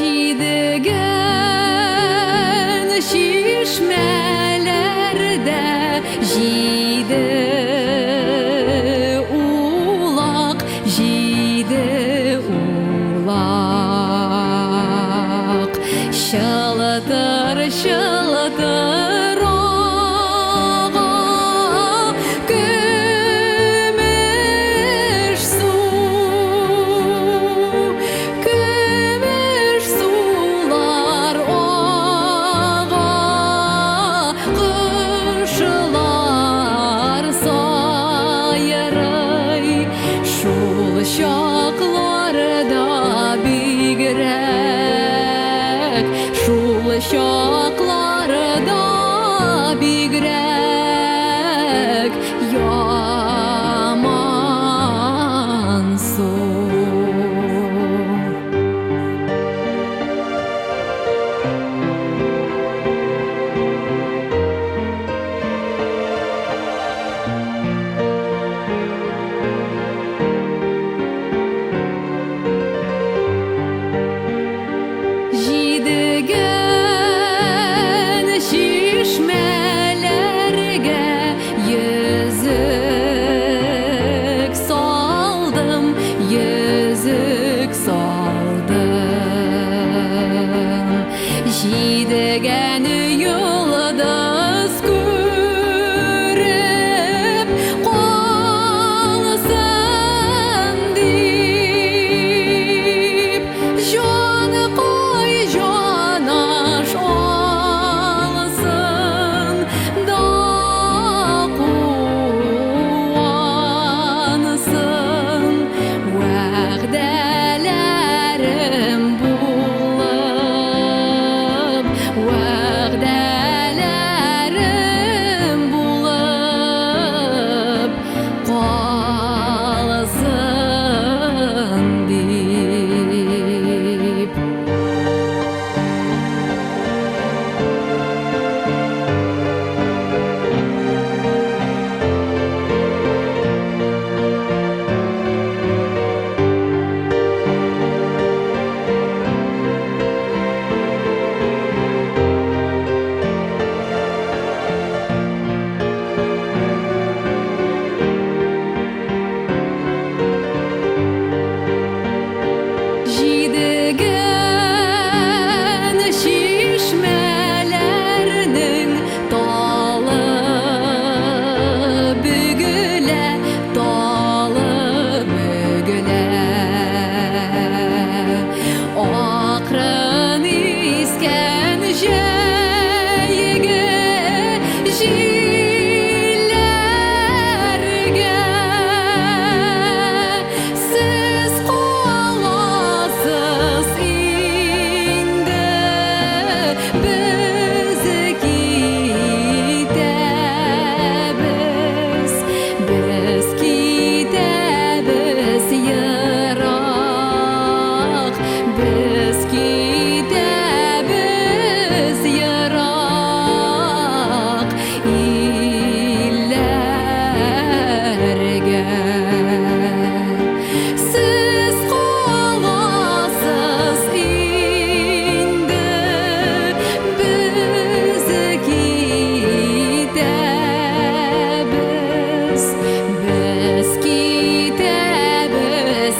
Җидегән чишмәләрдә җиде улак, чылатыр, чылатыр ага көмеш сулар ага кышылар сайрый. Шул чакларда бигрәк, шул чакларда бигрәк ямансың. Җидегән чишмәләргә йөзек салдым, йөзек салдым. Җидегән йолдыз күреп калсын дип, җаны кой җанаш алсын да куансын. Вәгъдәләрем булып, вәгъдәләрем булып калсын дип. Җидегән чишмәләрнең талы бөгелә, талы бөгелә. Акрын искән җәйге җилләргә сез каласыз инде. Без китәбез, без китәбез ерак, без китәбез ерак илләргә. Сез каласыз инде, без китәбез, без китәбез